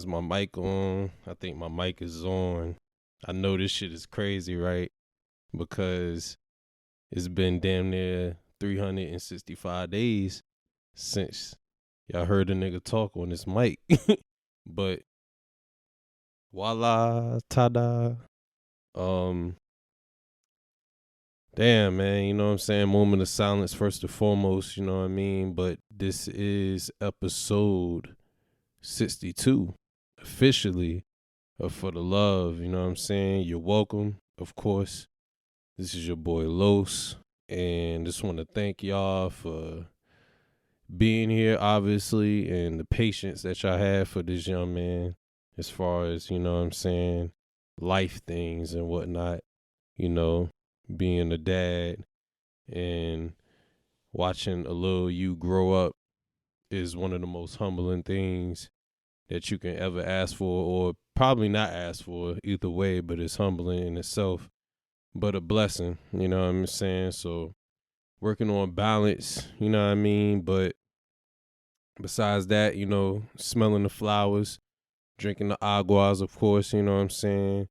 Is my mic on? I think my mic is on. I know this shit is crazy, right? Because it's been damn near 365 days since y'all heard a nigga talk on this mic. But voila, tada. Um, Damn, man, you know what I'm saying? Moment of silence first and foremost, you know what I mean? But this is episode 62 officially For the Love, you know what I'm saying? You're welcome, of course. This is your boy Los, and just want to thank y'all for being here, obviously, and the patience that y'all have for this young man as far as, you know what I'm saying, life things and whatnot, you know, being a dad and watching a little you grow up is one of the most humbling things that you can ever ask for, or probably not ask for either way, but it's humbling in itself, but a blessing, you know what I'm saying? So working on balance, you know what I mean? But besides that, you know, smelling the flowers, drinking the aguas, of course, you know what I'm saying?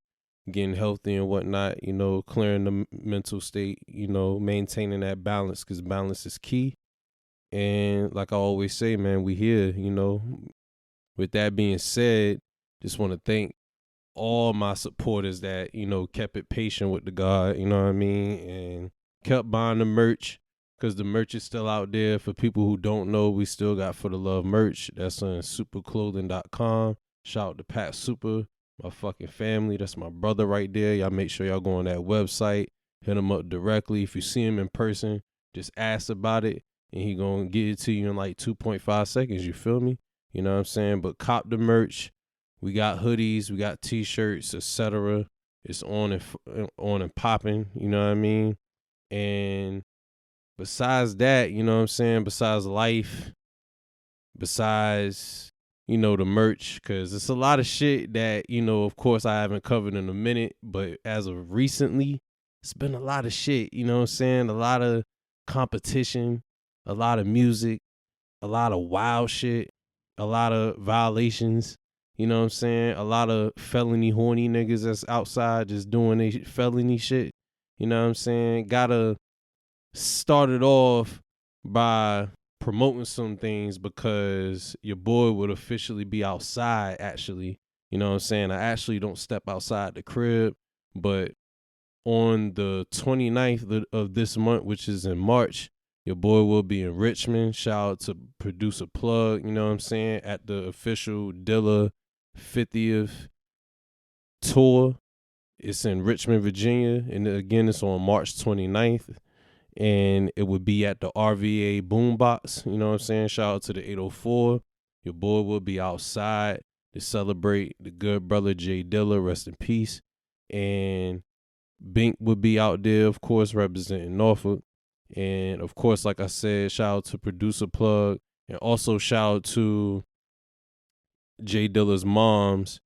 Getting healthy and whatnot, you know, clearing the mental state, you know, maintaining that balance, because balance is key. And like I always say, man, we here, you know. With that being said, just want to thank all my supporters that, you know, kept it patient with the God, you know what I mean? And kept buying the merch, because the merch is still out there. For people who don't know, we still got For the Love merch. That's on superclothing.com. Shout out to Pat Super, my fucking family. That's my brother right there. Y'all make sure y'all go on that website, hit him up directly. If you see him in person, just ask about it, and he gonna get it to you in like 2.5 seconds. You feel me? You know what I'm saying? But cop the merch. We got hoodies, we got t-shirts, etc. It's on and popping, you know what I mean? And besides that, you know what I'm saying? Besides life, besides, you know, the merch, because it's a lot of shit that, you know, of course I haven't covered in a minute, but as of recently, it's been a lot of shit, you know what I'm saying? A lot of competition, a lot of music, a lot of wild shit, a lot of violations, you know what I'm saying? A lot of felony horny niggas that's outside just doing they felony shit, you know what I'm saying? Gotta start it off by promoting some things, because your boy would officially be outside, actually, you know what I'm saying? I actually don't step outside the crib, but on the 29th of this month, which is in March, your boy will be in Richmond. Shout out to Producer Plug, you know what I'm saying, at the official Dilla 50th tour. It's in Richmond, Virginia. And again, it's on March 29th. And it would be at the RVA Boombox, you know what I'm saying? Shout out to the 804. Your boy will be outside to celebrate the good brother Jay Dilla, rest in peace. And Bink would be out there, of course, representing Norfolk. And of course, like I said, shout out to Producer Plug, and also shout out to Jay Dilla's moms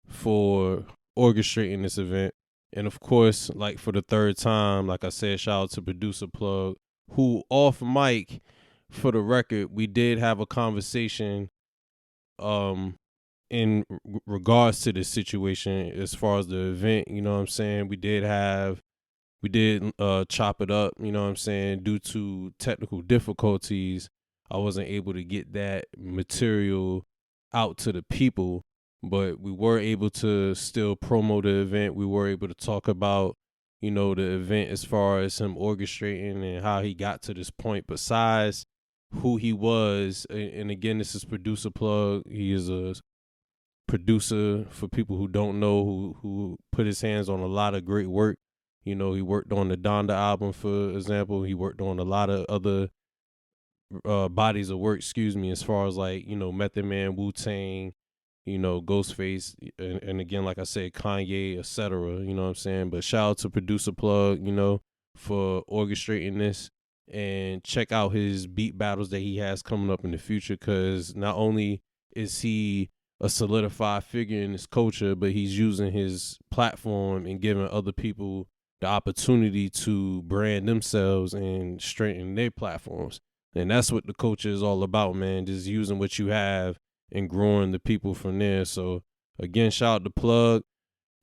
for orchestrating this event. And of course, like for the third time, like I said, shout out to Producer Plug, who off mic, for the record, we did have a conversation in regards to this situation as far as the event, you know what I'm saying? We did chop it up, you know what I'm saying? Due to technical difficulties, I wasn't able to get that material out to the people, but we were able to still promote the event. We were able to talk about, you know, the event as far as him orchestrating and how he got to this point, besides who he was. And again, this is Producer Plug. He is a producer, for people who don't know, who put his hands on a lot of great work. You know, he worked on the Donda album, for example. He worked on a lot of other bodies of work, as far as like, you know, Method Man, Wu-Tang, you know, Ghostface, and again, like I said, Kanye, etc. You know what I'm saying? But shout out to Producer Plug, you know, for orchestrating this. And check out his beat battles that he has coming up in the future, because not only is he a solidified figure in this culture, but he's using his platform and giving other people the opportunity to brand themselves and strengthen their platforms. And that's what the culture is all about, man. Just using what you have and growing the people from there. So again, shout out to Plug.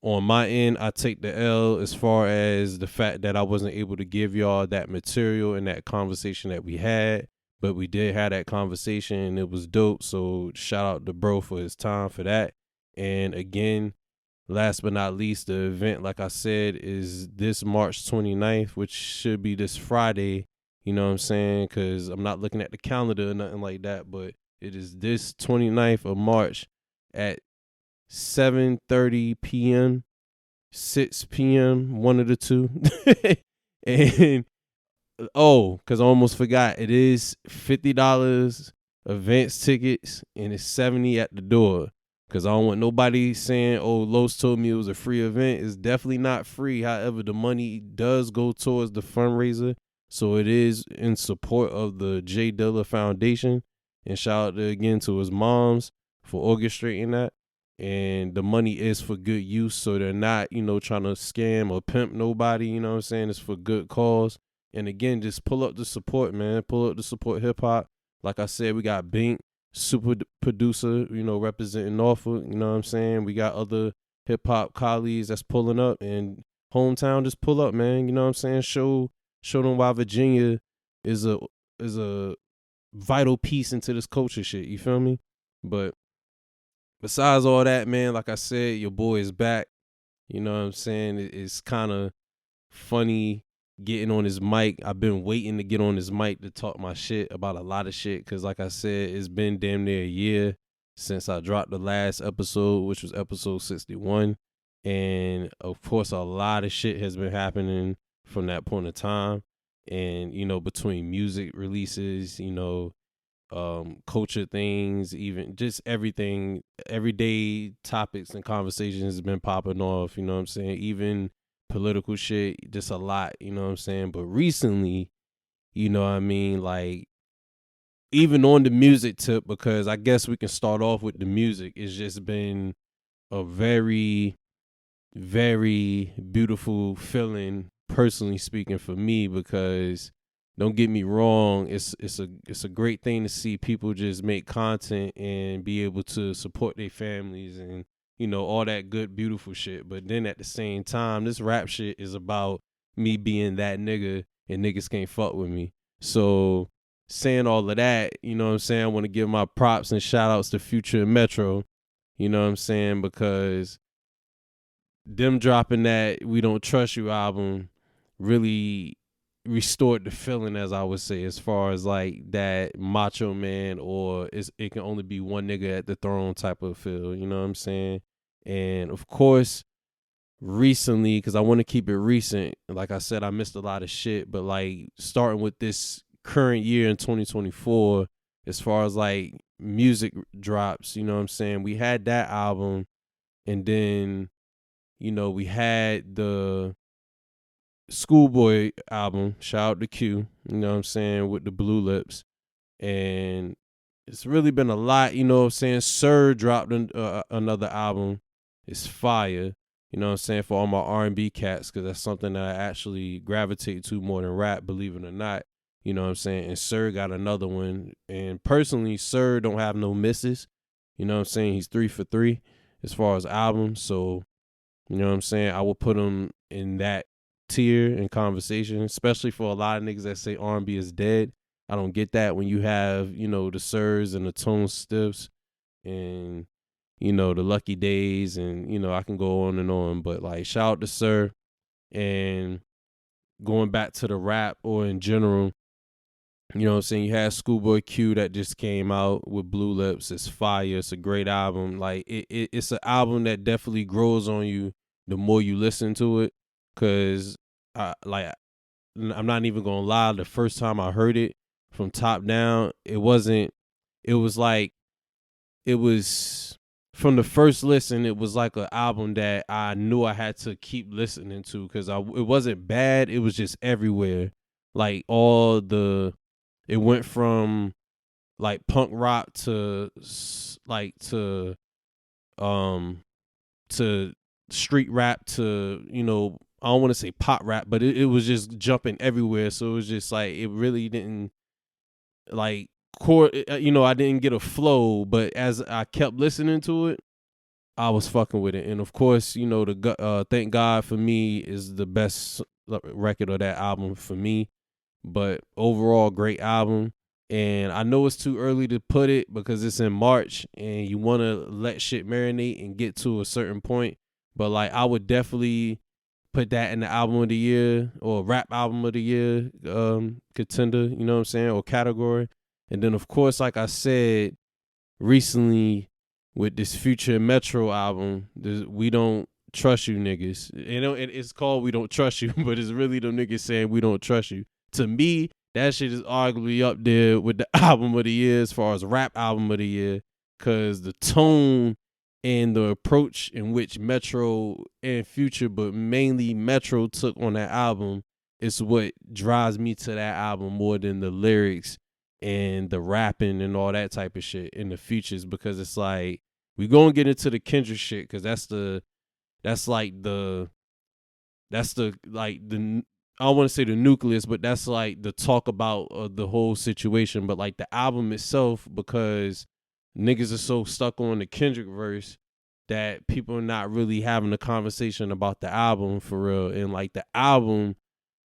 On my end, I take the L as far as the fact that I wasn't able to give y'all that material and that conversation that we had, but we did have that conversation and it was dope. So shout out to bro for his time for that. And again, last but not least, the event, like I said, is this March 29th, which should be this Friday. You know what I'm saying? Because I'm not looking at the calendar or nothing like that, but it is this 29th of March at 7:30 p.m., 6 p.m., one of the two. And because I almost forgot, it is $50 advance tickets and it's $70 at the door. Because I don't want nobody saying, oh, Los told me it was a free event. It's definitely not free. However, the money does go towards the fundraiser. So it is in support of the J Dilla Foundation. And shout out again to his moms for orchestrating that. And the money is for good use. So they're not, trying to scam or pimp nobody. You know what I'm saying? It's for good cause. And again, just pull up the support, man. Pull up the support hip hop. Like I said, we got Bink, super producer, representing Norfolk. You know what I'm saying? We got other hip hop colleagues that's pulling up, and hometown just pull up, man. You know what I'm saying? Show them why Virginia is a vital piece into this culture shit. You feel me? But besides all that, man, like I said, your boy is back. You know what I'm saying? It's kind of funny getting on his mic. I've been waiting to get on his mic to talk my shit about a lot of shit, because like I said, it's been damn near a year since I dropped the last episode, which was episode 61. And of course, a lot of shit has been happening from that point of time. And, between music releases, culture things, even just everything, everyday topics and conversations has been popping off, you know what I'm saying? Even political shit, just a lot, you know what I'm saying? But recently, you know what I mean, like, even on the music tip, because I guess we can start off with the music, it's just been a very, very beautiful feeling, personally speaking, for me, because don't get me wrong, it's a great thing to see people just make content and be able to support their families and all that good, beautiful shit. But then at the same time, this rap shit is about me being that nigga and niggas can't fuck with me. So saying all of that, you know what I'm saying, I want to give my props and shout outs to Future and Metro, you know what I'm saying, because them dropping that We Don't Trust You album really restored the feeling, as I would say, as far as like that macho man, or it can only be one nigga at the throne type of feel, you know what I'm saying? And of course, recently, because I want to keep it recent, like I said, I missed a lot of shit, but like starting with this current year in 2024, as far as like music drops, you know what I'm saying, we had that album, and then we had the Schoolboy album, shout out to Q, you know what I'm saying, with the Blue Lips. And it's really been a lot, you know what I'm saying. Sir dropped another album. It's fire, you know what I'm saying, for all my R&B cats, because that's something that I actually gravitate to more than rap, believe it or not, you know what I'm saying. And Sir got another one, and personally, Sir don't have no misses, you know what I'm saying. He's 3 for 3 as far as albums, so you know what I'm saying, I will put him in that tier in conversation, especially for a lot of niggas that say R&B is dead. I don't get that when you have, the Sirs and the Tone Stiffs and, the Lucky Days, and, I can go on and on. But like, shout out to Sir. And going back to the rap, or in general, you know what I'm saying, you had Schoolboy Q that just came out with Blue Lips. It's fire. It's a great album. Like it's an album that definitely grows on you the more you listen to it. Cause I'm not even gonna lie, the first time I heard it from top down, it was from the first listen, it was like an album that I knew I had to keep listening to, because it wasn't bad, it was just everywhere. Like it went from like punk rock to to street rap to, I don't want to say pop rap, but it was just jumping everywhere. So it was just like, it really didn't like I didn't get a flow, but as I kept listening to it, I was fucking with it. And of course, the Thank God for Me is the best record of that album for me. But overall, great album. And I know it's too early to put it because it's in March and you want to let shit marinate and get to a certain point. But like, I would definitely put that in the album of the year or rap album of the year contender, you know what I'm saying, or category. And then of course, like I said recently with this Future Metro album, We Don't Trust You niggas. It's called We Don't Trust You, but it's really them niggas saying we don't trust you. To me, that shit is arguably up there with the album of the year as far as rap album of the year, because the tone and the approach in which Metro and Future, but mainly Metro, took on that album is what drives me to that album more than the lyrics and the rapping and all that type of shit in the features, because it's like we gonna get into the Kendrick shit because that's the I don't want to say the nucleus, but that's like the talk about the whole situation. But like the album itself, because niggas are so stuck on the Kendrick verse that people are not really having a conversation about the album for real. And like the album,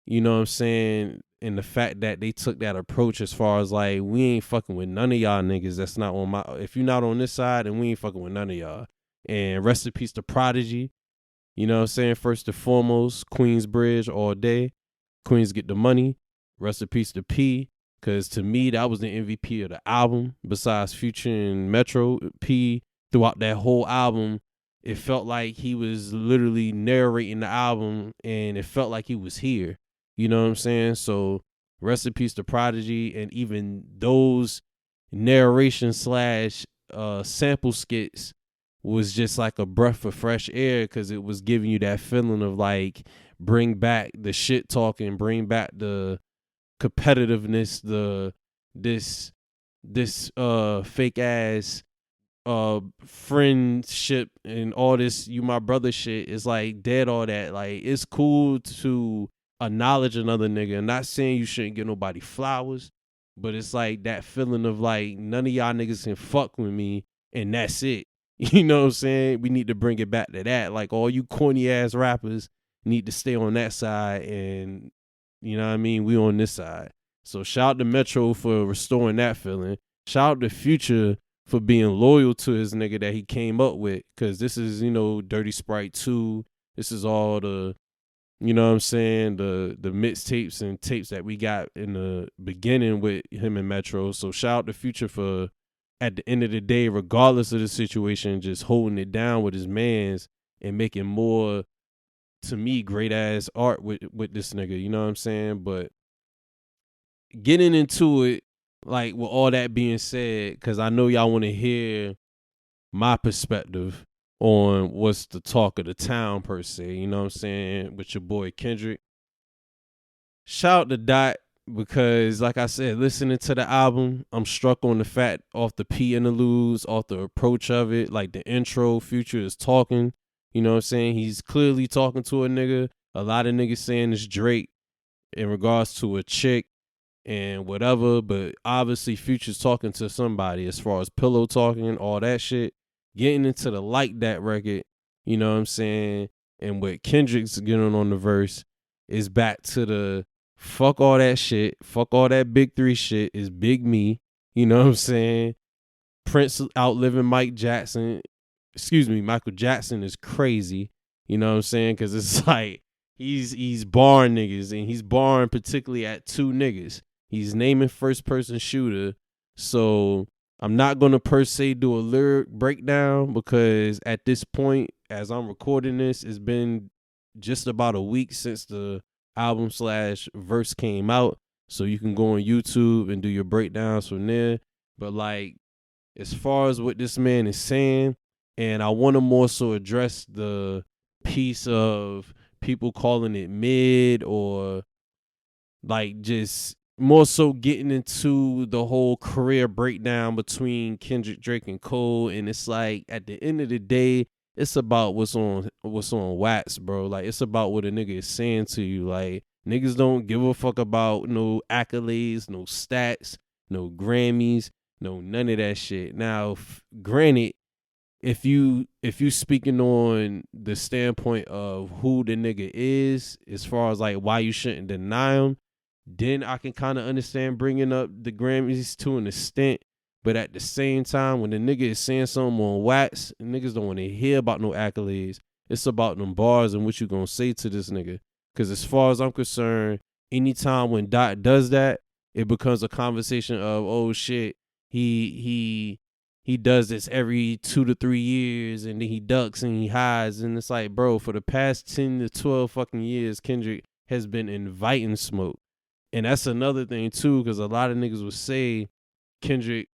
you know what I'm saying, and the fact that they took that approach as far as like, we ain't fucking with none of y'all niggas that's not on if you're not on this side, then we ain't fucking with none of y'all. And rest in peace to Prodigy. You know what I'm saying? First and foremost, Queensbridge all day. Queens get the money. Rest in peace to P. Because to me, that was the MVP of the album. Besides Future and Metro, P, throughout that whole album, it felt like he was literally narrating the album and it felt like he was here. You know what I'm saying? So rest in peace to Prodigy. And even those narration / sample skits was just like a breath of fresh air, because it was giving you that feeling of like, bring back the shit talking, bring back the competitiveness, this fake ass friendship and all this you my brother shit is like dead. All that, like, it's cool to acknowledge another nigga. I'm not saying you shouldn't give nobody flowers, but it's like that feeling of like, none of y'all niggas can fuck with me and that's it. You know what I'm saying? We need to bring it back to that. Like, all you corny ass rappers need to stay on that side, and you know what I mean, we on this side. So shout out to Metro for restoring that feeling. Shout out to Future for being loyal to his nigga that he came up with, because this is, Dirty Sprite 2. This is all the, you know what I'm saying, the mixtapes and tapes that we got in the beginning with him and Metro. So shout out to Future for, at the end of the day, regardless of the situation, just holding it down with his mans and making more, to me, great ass art with this nigga. You know what I'm saying? But getting into it, like, with all that being said, because I know y'all want to hear my perspective on what's the talk of the town per se, you know what I'm saying, with your boy Kendrick. Shout out to Dot, because like I said, listening to the album, I'm struck on the fact, off the P interludes, off the approach of it, like the intro, Future is talking, you know what I'm saying, he's clearly talking to a nigga. A lot of niggas saying it's Drake in regards to a chick and whatever, but obviously Future's talking to somebody as far as pillow talking, all that shit. Getting into the Like That record, you know what I'm saying, and what Kendrick's getting on the verse is back to the fuck all that shit, fuck all that big three shit, is big me, you know what I'm saying. Prince outliving Michael Jackson is crazy, you know what I'm saying, because it's like he's barring niggas, and he's barring particularly at two niggas. He's naming first person shooter, so I'm not going to per se do a lyric breakdown, because at this point, as I'm recording this, it's been just about a week since the album / verse came out. So you can go on YouTube and do your breakdowns from there. But like, as far as what this man is saying, and I want to more so address the piece of people calling it mid, or like just more so getting into the whole career breakdown between Kendrick, Drake, and Cole. And it's like, at the end of the day, it's about what's on wax, bro. Like, it's about what a nigga is saying to you. Like, niggas don't give a fuck about no accolades, no stats. no Grammys, no none of that shit. Now, granted, if you speaking on the standpoint of who the nigga is, as far as like why you shouldn't deny him, then I can kind of understand bringing up the Grammys to an extent. But at the same time, when the nigga is saying something on wax, niggas don't want to hear about no accolades. It's about them bars and what you gonna say to this nigga. Because as far as I'm concerned, anytime when Dot does that, it becomes a conversation of, oh shit, he does this every 2 to 3 years, and then he ducks and he hides. And it's like, bro, for the past 10 to 12 fucking years, Kendrick has been inviting smoke. And that's another thing too, because a lot of niggas would say Kendrick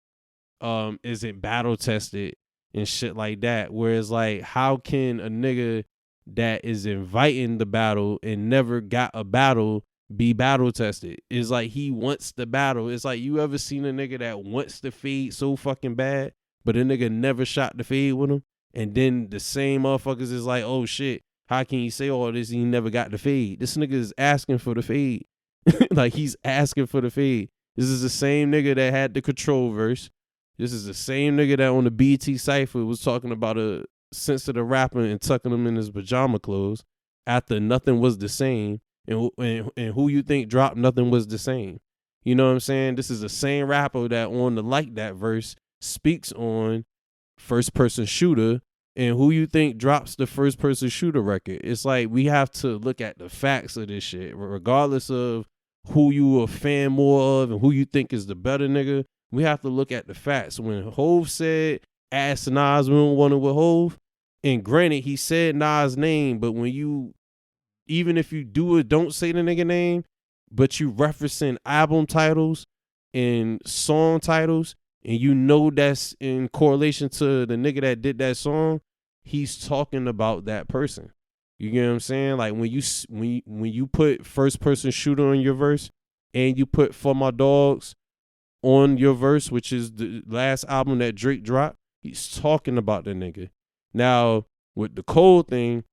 isn't battle tested and shit like that. Whereas like, how can a nigga that is inviting the battle and never got a battle be battle tested? It's like he wants the battle. It's like, you ever seen a nigga that wants the fade so fucking bad, but a nigga never shot the fade with him? And then the same motherfuckers is like, oh shit, how can you say all this and he never got the fade? This nigga is asking for the fade. Like, he's asking for the fade. This is the same nigga that had the Control verse. This is the same nigga that on the BT Cypher was talking about a sensitive rapper and tucking him in his pajama clothes after Nothing Was the Same. And who you think dropped Nothing Was the Same? You know what I'm saying? This is the same rapper that on the Like That verse speaks on First Person Shooter. And who you think drops the First Person Shooter record? It's like, we have to look at the facts of this shit, regardless of who you a fan more of and who you think is the better nigga. We have to look at the facts. When Hov said, ask Nas, we don't want it with Hov, and granted, he said Nas' name, but when you, even if you do it, don't say the nigga name, but you referencing album titles and song titles, and you know that's in correlation to the nigga that did that song, he's talking about that person. You get what I'm saying? Like, when you put First Person Shooter on your verse, and you put For My Dogs on your verse, which is the last album that Drake dropped, he's talking about the nigga. Now, with the Cole thing,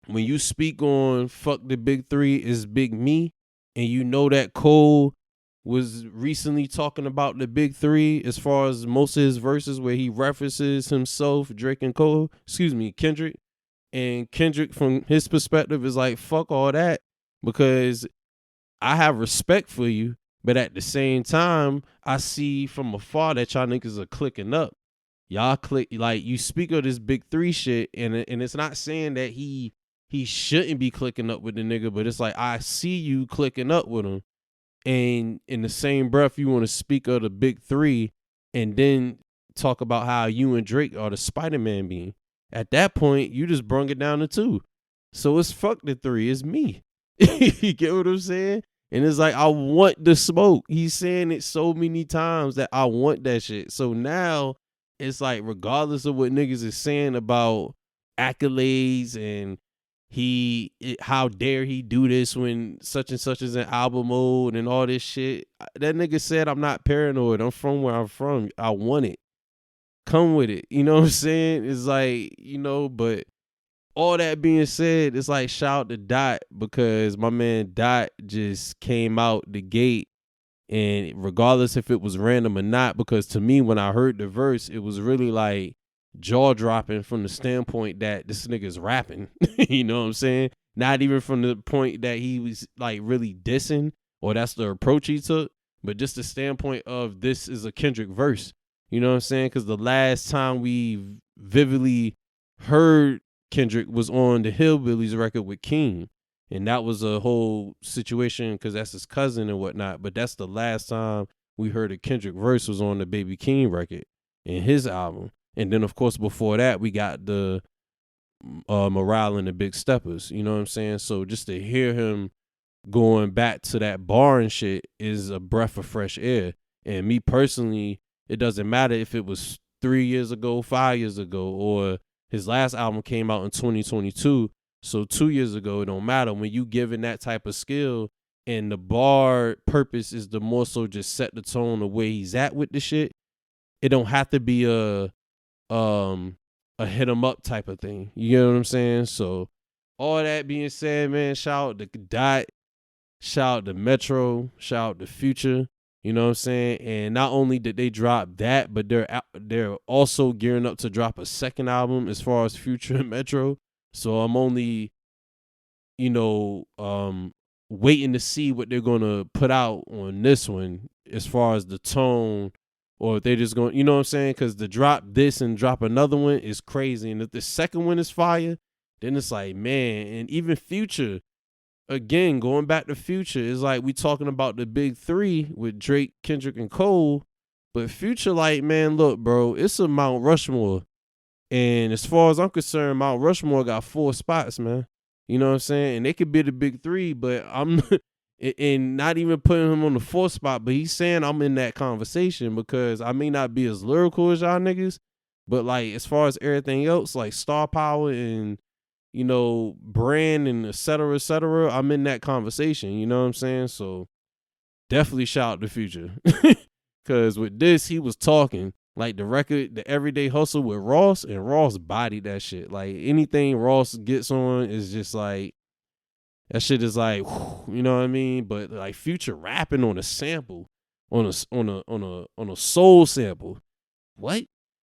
when you speak on Fuck the Big Three is Big Me, and you know that Cole was recently talking about the Big Three as far as most of his verses where he references himself, Drake and Kendrick. And Kendrick, from his perspective, is like, fuck all that, because I have respect for you, but at the same time, I see from afar that y'all niggas are clicking up. Y'all click, like, you speak of this Big Three shit, and it's not saying that he shouldn't be clicking up with the nigga, but it's like, I see you clicking up with him. And in the same breath, you want to speak of the Big Three and then talk about how you and Drake are the Spider-Man being. At that point, you just brung it down to two. So it's fuck the three, it's me. You get what I'm saying? And it's like, I want the smoke. He's saying it so many times that I want that shit. So now it's like, regardless of what niggas is saying about accolades and how dare he do this when such and such is in album mode and all this shit. That nigga said, I'm not paranoid. I'm from where I'm from. I want it. Come with it. You know what I'm saying? It's like, but all that being said, it's like, shout out to Dot, because my man Dot just came out the gate, and regardless if it was random or not, because to me, when I heard the verse, it was really like jaw dropping from the standpoint that this nigga's rapping. You know what I'm saying? Not even from the point that he was like really dissing, or that's the approach he took, but just the standpoint of, this is a Kendrick verse. You know what I'm saying? Because the last time we vividly heard Kendrick was on the Hillbillies record with King. And that was a whole situation because that's his cousin and whatnot. But that's the last time we heard a Kendrick verse was on the Baby King record in his album. And then, of course, before that, we got the Morale and the Big Steppers. You know what I'm saying? So just to hear him going back to that bar and shit is a breath of fresh air. And me personally, it doesn't matter if it was 3 years ago, 5 years ago, or his last album came out in 2022. So 2 years ago, it don't matter. When you given that type of skill, and the bar purpose is to more so just set the tone of where he's at with the shit, it don't have to be a hit 'em up type of thing. You know what I'm saying? So all that being said, man, shout out to Dot, shout out to Metro, shout out to Future. You know what I'm saying? And not only did they drop that, but they're also gearing up to drop a second album as far as Future and Metro. So I'm only, you know, waiting to see what they're gonna put out on this one as far as the tone, or if they just going, you know what I'm saying? Because to drop this and drop another one is crazy, and if the second one is fire, then it's like, man. And even Future, again, going back to Future, is like we talking about the big three with Drake, Kendrick, and Cole, but Future, like, man, look, bro, it's a Mount Rushmore. And as far as I'm concerned, Mount Rushmore got 4 spots, man. You know what I'm saying? And they could be the big three, but I'm and not even putting him on the 4th spot, but he's saying I'm in that conversation because I may not be as lyrical as y'all niggas, but like as far as everything else, like star power and, you know, brand and et cetera, I'm in that conversation. You know what I'm saying? So definitely shout out the Future. Cause with this, he was talking. Like the record, the Everyday Hustle with Ross, and Ross bodied that shit. Like anything Ross gets on is just like, that shit is like, whew, you know what I mean? But like Future rapping on a sample, on a soul sample. What?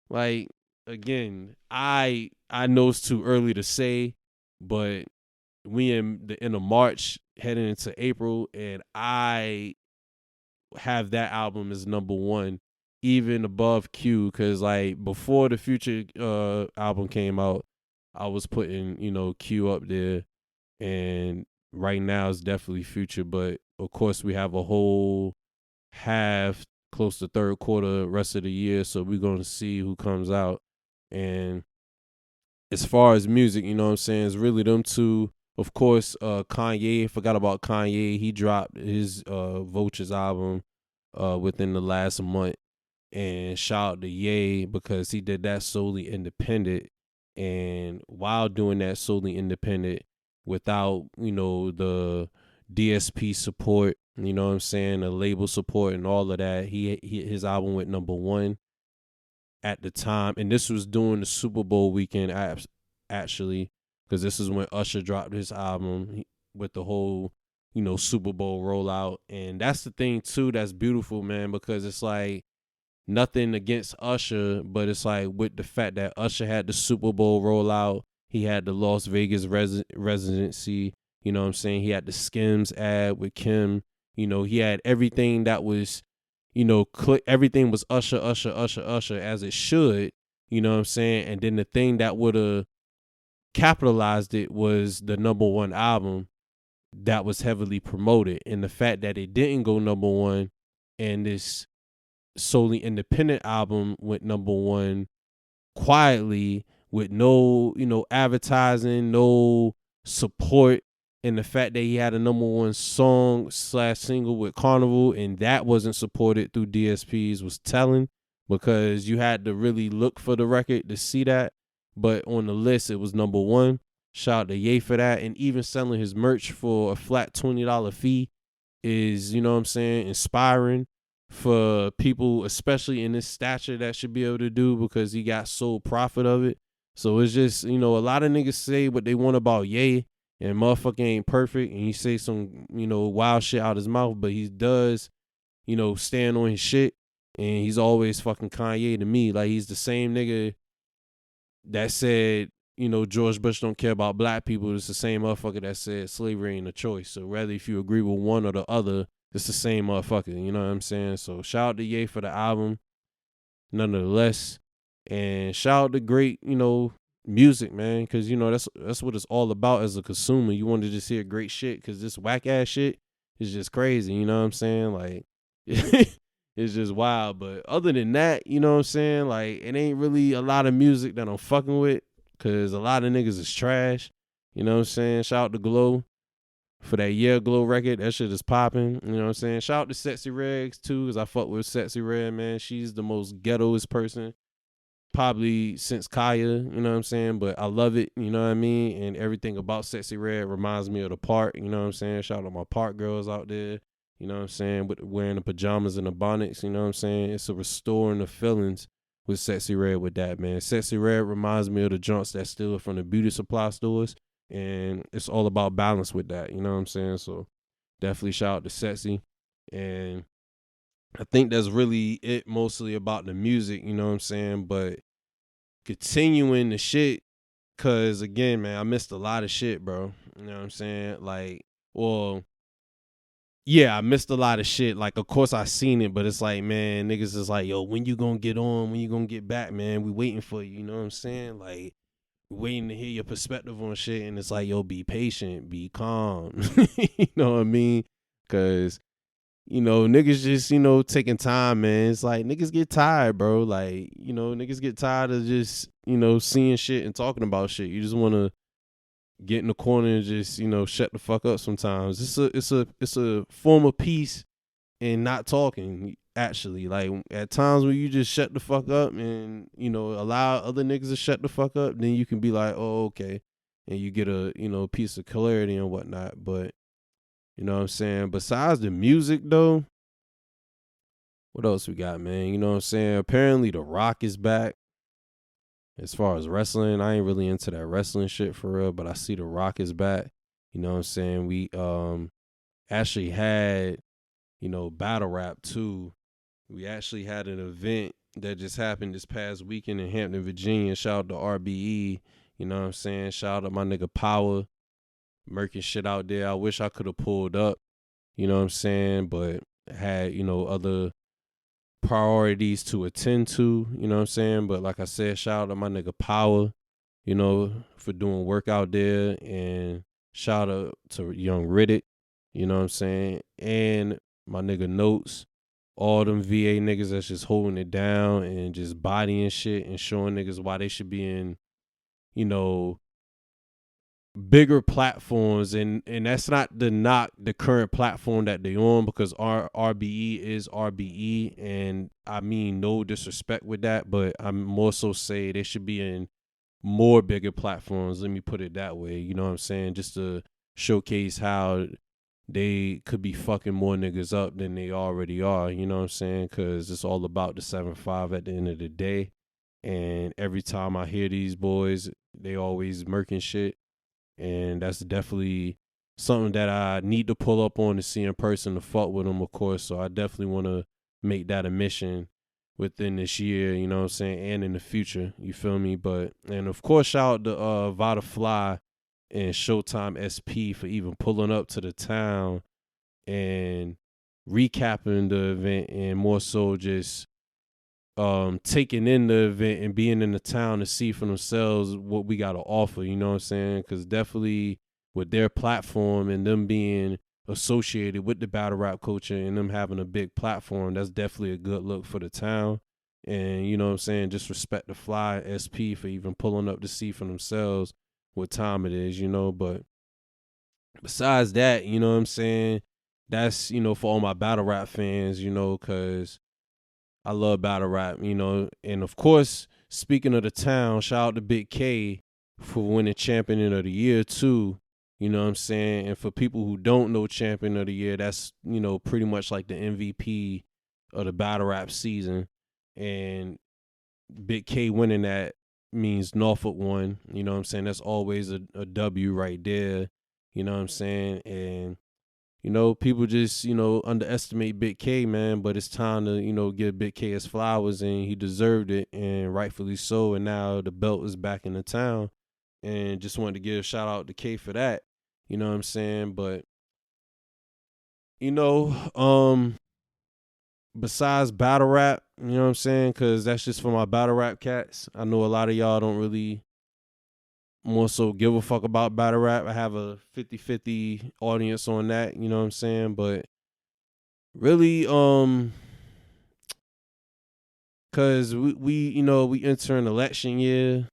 Like, again, I know it's too early to say, but we in the end of March heading into April, and I have that album as number 1, even above Q, because like before the Future album came out, I was putting, you know, Q up there, and right now it's definitely Future. But of course we have a whole half, close to third quarter, rest of the year, so we're gonna see who comes out. And as far as music, you know what I'm saying, it's really them two. Of course, Kanye, forgot about Kanye. He dropped his Vultures album within the last month. And shout out to Ye because he did that solely independent. And while doing that solely independent, without, you know, the DSP support, you know what I'm saying, the label support and all of that, his album went number 1 at the time. And this was during the Super Bowl weekend, actually, because this is when Usher dropped his album with the whole, you know, Super Bowl rollout. And that's the thing too that's beautiful, man, because it's like, nothing against Usher, but it's like with the fact that Usher had the Super Bowl rollout, he had the Las Vegas residency, you know what I'm saying? He had the Skims ad with Kim, you know, he had everything that was, you know, everything was Usher as it should, you know what I'm saying? And then the thing that would have capitalized it was the number 1 album that was heavily promoted. And the fact that it didn't go number 1 and this solely independent album went number 1 quietly with no, you know, advertising, no support, and the fact that he had a number 1 song / single with Carnival and that wasn't supported through DSPs was telling, because you had to really look for the record to see that. But on the list, it was number 1. Shout out to Ye for that. And even selling his merch for a flat $20 fee is, you know what I'm saying, inspiring for people, especially in this stature, that should be able to do, because he got sole profit of it. So it's just, you know, a lot of niggas say what they want about Ye, and motherfucker ain't perfect, and he say some, you know, wild shit out his mouth, but he does, you know, stand on his shit, and he's always fucking Kanye to me. Like, he's the same nigga that said, you know, George Bush don't care about black people. It's the same motherfucker that said slavery ain't a choice. So rather, if you agree with one or the other, it's the same motherfucker. You know what I'm saying? So shout out to Ye for the album, nonetheless. And shout out to great, you know, music, man. Because, you know, that's what it's all about as a consumer. You want to just hear great shit, because this whack ass shit is just crazy. You know what I'm saying? Like, it's just wild. But other than that, you know what I'm saying? Like, it ain't really a lot of music that I'm fucking with, because a lot of niggas is trash. You know what I'm saying? Shout out to Glow for that Yeah Glow record. That shit is popping. You know what I'm saying? Shout out to Sexy Regs too, because I fuck with Sexy Red, man. She's the most ghettoest person probably since Kaya, you know what I'm saying? But I love it, you know what I mean? And everything about Sexy Red reminds me of the park, you know what I'm saying? Shout out to my park girls out there, you know what I'm saying? With wearing the pajamas and the bonnets, you know what I'm saying? It's a restoring the feelings with Sexy Red with that, man. Sexy Red reminds me of the junks that steal from the beauty supply stores. And it's all about balance with that, you know what I'm saying? So definitely shout out to Sexy. And I think that's really it, mostly about the music, you know what I'm saying? But continuing the shit, cause again, man, I missed a lot of shit, bro. You know what I'm saying? Like, well, yeah, I missed a lot of shit. Like, of course I seen it, but it's like, man, niggas is like, yo, when you gonna get on? When you gonna get back, man? We waiting for you. You know what I'm saying? Like, waiting to hear your perspective on shit, and it's like, yo, be patient, be calm. You know what I mean? Cause niggas just taking time, man. It's like niggas get tired, bro. Like niggas get tired of just seeing shit and talking about shit. You just want to get in the corner and just shut the fuck up. Sometimes it's a form of peace and not talking. Actually, like at times when you just shut the fuck up and allow other niggas to shut the fuck up, then you can be like, oh, okay, and you get a piece of clarity and whatnot. But you know what I'm saying. Besides the music though, what else we got, man? You know what I'm saying. Apparently, The Rock is back. As far as wrestling, I ain't really into that wrestling shit for real, but I see The Rock is back. You know what I'm saying? We actually had, battle rap too. We actually had an event that just happened this past weekend in Hampton, Virginia. Shout out to RBE. You know what I'm saying? Shout out to my nigga Power. Murking shit out there. I wish I could have pulled up. You know what I'm saying? But had, other priorities to attend to, you know what I'm saying? But like I said, shout out to my nigga Power, for doing work out there, and shout out to Young Riddick, you know what I'm saying? And my nigga Notes, all them VA niggas that's just holding it down and just bodying shit and showing niggas why they should be in, you know, bigger platforms, and that's not to knock the current platform that they on, because RBE is RBE, and I mean no disrespect with that, but I'm more so say they should be in more bigger platforms, let me put it that way, you know what I'm saying, just to showcase how they could be fucking more niggas up than they already are, you know what I'm saying, because it's all about the 7-5 at the end of the day. And every time I hear these boys, they always murking shit, and that's definitely something that I need to pull up on to see in person to fuck with them, of course. So I definitely want to make that a mission within this year, you know what I'm saying, and in the future, you feel me? But, and of course, shout out to Vada Fly and Showtime SP for even pulling up to the town and recapping the event, and more so just taking in the event and being in the town to see for themselves what we got to offer, you know what I'm saying? Because definitely with their platform and them being associated with the battle rap culture and them having a big platform, that's definitely a good look for the town. And you know what I'm saying, just respect the Fly SP for even pulling up to see for themselves what time it is, but besides that, you know what I'm saying, that's for all my battle rap fans, because I love battle rap, and of course, speaking of the town, shout out to Big K for winning Champion of the Year too. You know what I'm saying? And for people who don't know Champion of the Year, that's, pretty much like the MVP of the battle rap season. And Big K winning that means Norfolk won. You know what I'm saying? That's always a W right there. You know what I'm saying? And people just, underestimate Big K, man, but it's time to, give Big K his flowers, and he deserved it, and rightfully so. And now the belt is back in the town, and just wanted to give a shout out to K for that. You know what I'm saying? But, besides battle rap, you know what I'm saying? Because that's just for my battle rap cats. I know a lot of y'all don't really more so give a fuck about battle rap. I have a 50-50 audience on that, you know what I'm saying? But really, cause we enter an election year,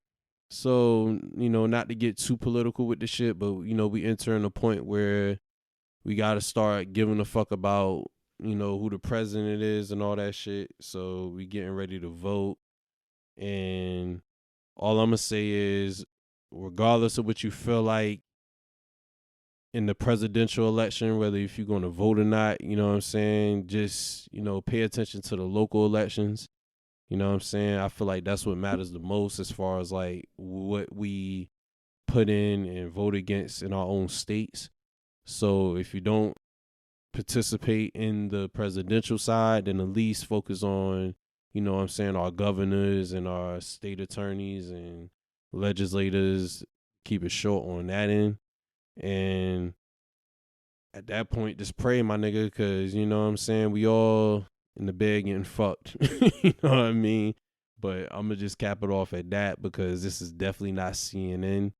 so not to get too political with the shit, but we enter in a point where we got to start giving a fuck about who the president is and all that shit. So we getting ready to vote, and all I'm gonna say is, regardless of what you feel like in the presidential election, whether if you're going to vote or not, you know what I'm saying, just pay attention to the local elections. You know what I'm saying? I feel like that's what matters the most, as far as like what we put in and vote against in our own states. So if you don't participate in the presidential side, then at least focus on, our governors and our state attorneys and legislators, keep it short on that end. And at that point, just pray, my nigga, because, we all in the bed getting fucked. You know what I mean? But I'm going to just cap it off at that because this is definitely not CNN.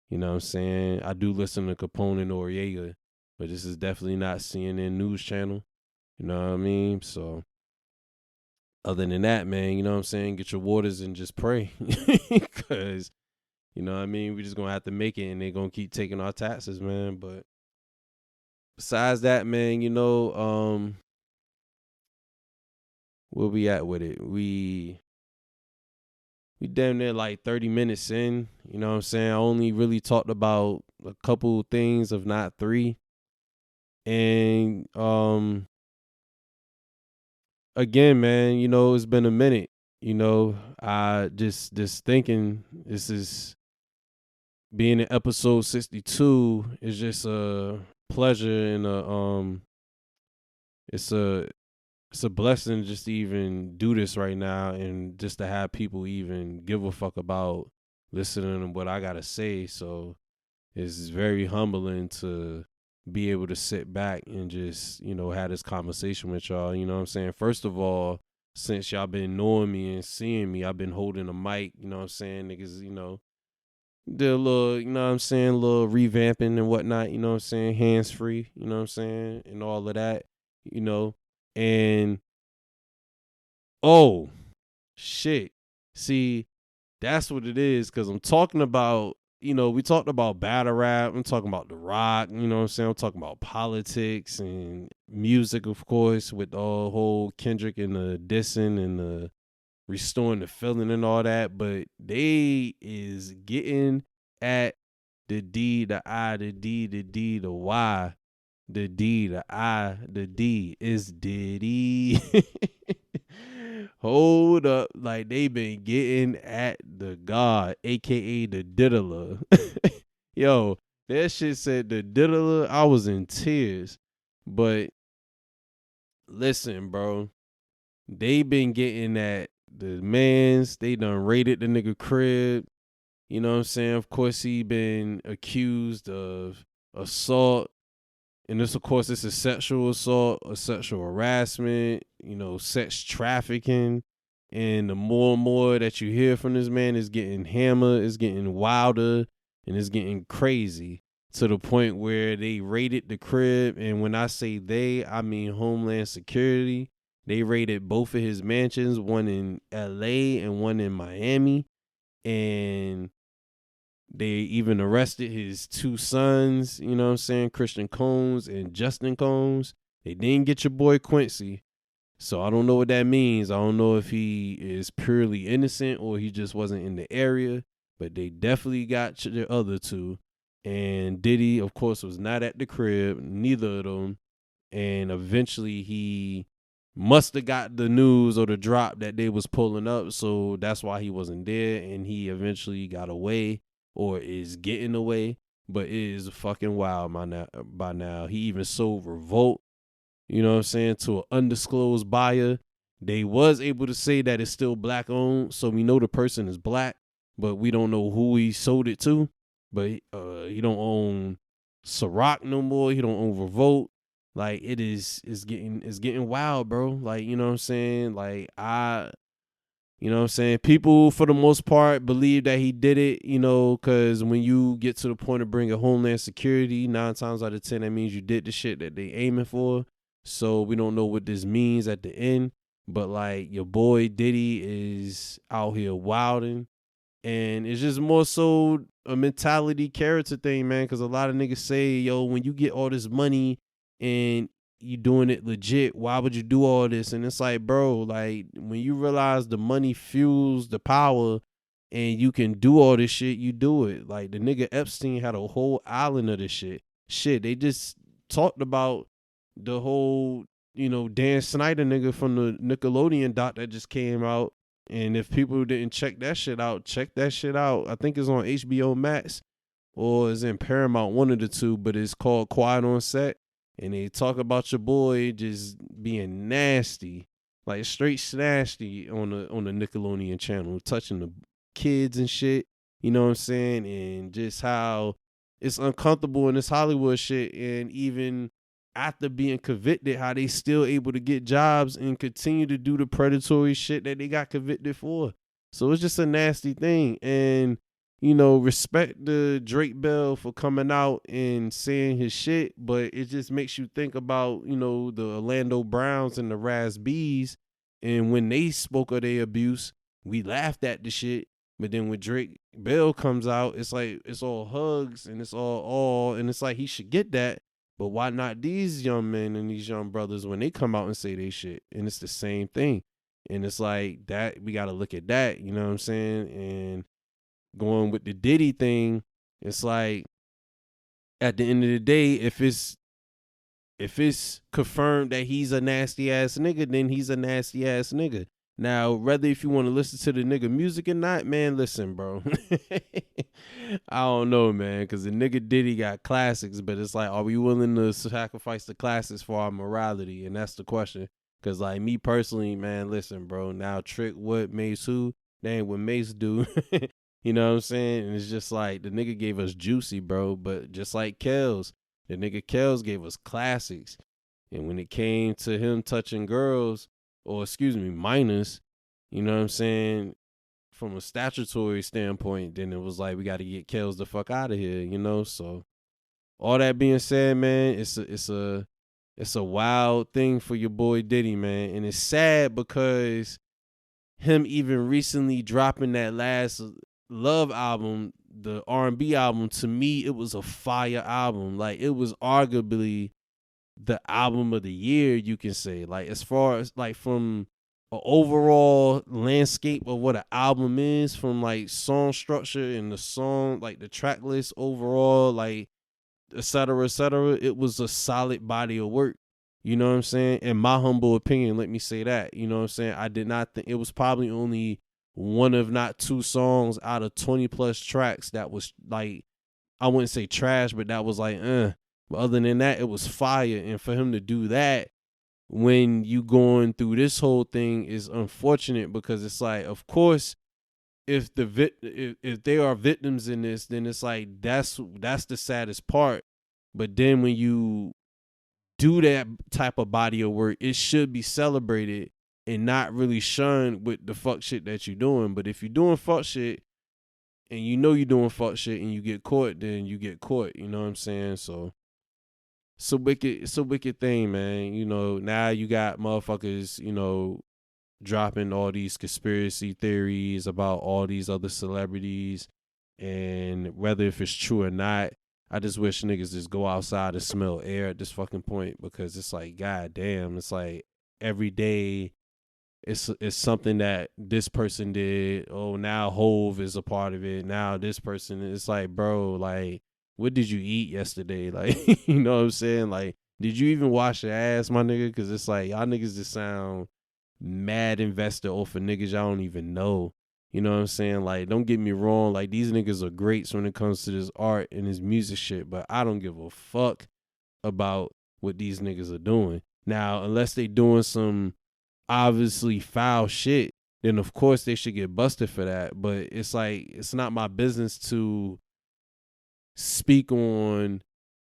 You know what I'm saying? I do listen to Capone and Noriega, but this is definitely not CNN news channel. You know what I mean? So other than that, man, you know what I'm saying? Get your waters and just pray. Because, you know what I mean? We're just going to have to make it and they're going to keep taking our taxes, man. But besides that, man, where we at with it? We damn near like 30 minutes in, you know what I'm saying? I only really talked about a couple things, if not three. And again, man, it's been a minute. I just thinking this is being in episode 62 is just a pleasure and it's a blessing just to even do this right now and just to have people even give a fuck about listening to what I gotta say. So it's very humbling to be able to sit back and just, have this conversation with y'all. You know what I'm saying? First of all, since y'all been knowing me and seeing me, I've been holding a mic, you know what I'm saying? Niggas, did a little, little revamping and whatnot, you know what I'm saying? Hands free, you know what I'm saying? And all of that, and oh shit. See, that's what it is, because I'm talking about, we talked about battle rap, I'm talking about The Rock, you know what I'm saying? I'm talking about politics and music, of course, with the whole Kendrick and the dissing and the restoring the feeling and all that, but they is getting at the D, the I, the D, the D, the Y, the D, the I, the D is Diddy. Hold up, like they been getting at the God, aka the diddler. Yo, that shit said the diddler. I was in tears. But listen, bro, they been getting at the mans. They done raided the nigga crib. You know what I'm saying? Of course, he been accused of assault. And this, of course, this is sexual assault, or sexual harassment, sex trafficking. And the more and more that you hear from this man, is getting hammered, it's getting wilder, and it's getting crazy to the point where they raided the crib. And when I say they, I mean Homeland Security. They raided both of his mansions, one in LA and one in Miami. And they even arrested his two sons, you know what I'm saying, Christian Combs and Justin Combs. They didn't get your boy Quincy. So I don't know what that means. I don't know if he is purely innocent or he just wasn't in the area. But they definitely got the other two. And Diddy, of course, was not at the crib, neither of them. And eventually he must have got the news or the drop that they was pulling up. So that's why he wasn't there. And he eventually got away, or is getting away, but it is fucking wild by now. He even sold Revolt, you know what I'm saying, to an undisclosed buyer. They was able to say that it's still black owned, so we know the person is black, but we don't know who he sold it to. But he don't own Ciroc no more. He don't own Revolt. Like it's getting wild, bro. Like, you know what I'm saying? Like you know what I'm saying? People, for the most part, believe that he did it, because when you get to the point of bringing Homeland Security, 9 times out of 10, that means you did the shit that they aiming for. So we don't know what this means at the end. But, like, your boy Diddy is out here wilding. And it's just more so a mentality character thing, man, because a lot of niggas say, yo, when you get all this money and you doing it legit, why would you do all this? And it's like, bro, like, when you realize the money fuels the power and you can do all this shit, you do it. Like, the nigga Epstein had a whole island of this shit. They just talked about the whole, Dan Snyder nigga from the Nickelodeon doc that just came out. And if people didn't check that shit out, check that shit out. I think it's on HBO Max or it's in Paramount, one of the two, but it's called Quiet on Set. and they talk about your boy just being nasty, like straight nasty on the Nickelodeon channel, touching the kids and shit. You know what I'm saying? And just how it's uncomfortable in this Hollywood shit, and even after being convicted, how they still able to get jobs and continue to do the predatory shit that they got convicted for. So it's just a nasty thing. And respect the Drake Bell for coming out and saying his shit, but it just makes you think about, the Orlando Browns and the Raz B's. And when they spoke of their abuse, we laughed at the shit. But then when Drake Bell comes out, it's like, it's all hugs and it's all, and it's like he should get that. But why not these young men and these young brothers when they come out and say they shit? And it's the same thing. And it's like that, we got to look at that, you know what I'm saying? And going with the Diddy thing, it's like at the end of the day, if it's confirmed that he's a nasty ass nigga, then he's a nasty ass nigga. Now, whether if you want to listen to the nigga music or not, man, listen, bro. I don't know, man, because the nigga Diddy got classics, but it's like, are we willing to sacrifice the classics for our morality? And that's the question. Because, like, me personally, man, listen, bro, now Trick, what, Mace who? That ain't what Mace do. You know what I'm saying? And it's just like, the nigga gave us Juicy, bro, but just like Kells, the nigga Kells gave us classics. And when it came to him touching girls, or excuse me, minors, you know what I'm saying, from a statutory standpoint, then it was like, we got to get Kells the fuck out of here, So all that being said, man, it's a wild thing for your boy Diddy, man. And it's sad because him even recently dropping that last Love album, the R&B album, to me, it was a fire album. Like, it was arguably the album of the year, you can say. Like, as far as like from an overall landscape of what an album is, from like song structure and the song, like the track list overall, like et cetera, it was a solid body of work. You know what I'm saying? In my humble opinion, let me say that. You know what I'm saying? I did not think it was probably only one of not two songs out of 20 plus tracks that was like, I wouldn't say trash, but that was like, But other than that, it was fire. And for him to do that when you going through this whole thing is unfortunate, because it's like, of course, if they are victims in this, then it's like, that's the saddest part. But then when you do that type of body of work, it should be celebrated and not really shunned with the fuck shit that you're doing. But if you're doing fuck shit and you know you're doing fuck shit and you get caught, then you get caught. You know what I'm saying? So it's a wicked thing, man. Now you got motherfuckers, dropping all these conspiracy theories about all these other celebrities, and whether if it's true or not, I just wish niggas just go outside and smell air at this fucking point, because it's like, god damn, it's like every day it's something that this person did. Oh, now Hove is a part of it. Now this person, it's like, bro, like, what did you eat yesterday? Like, you know what I'm saying? Like, did you even wash your ass, my nigga? Because it's like, y'all niggas just sound mad invested off of niggas y'all don't even know. You know what I'm saying? Like, don't get me wrong. Like, these niggas are greats when it comes to this art and this music shit, but I don't give a fuck about what these niggas are doing. Now, unless they doing some obviously foul shit, then of course they should get busted for that. But it's like, it's not my business to speak on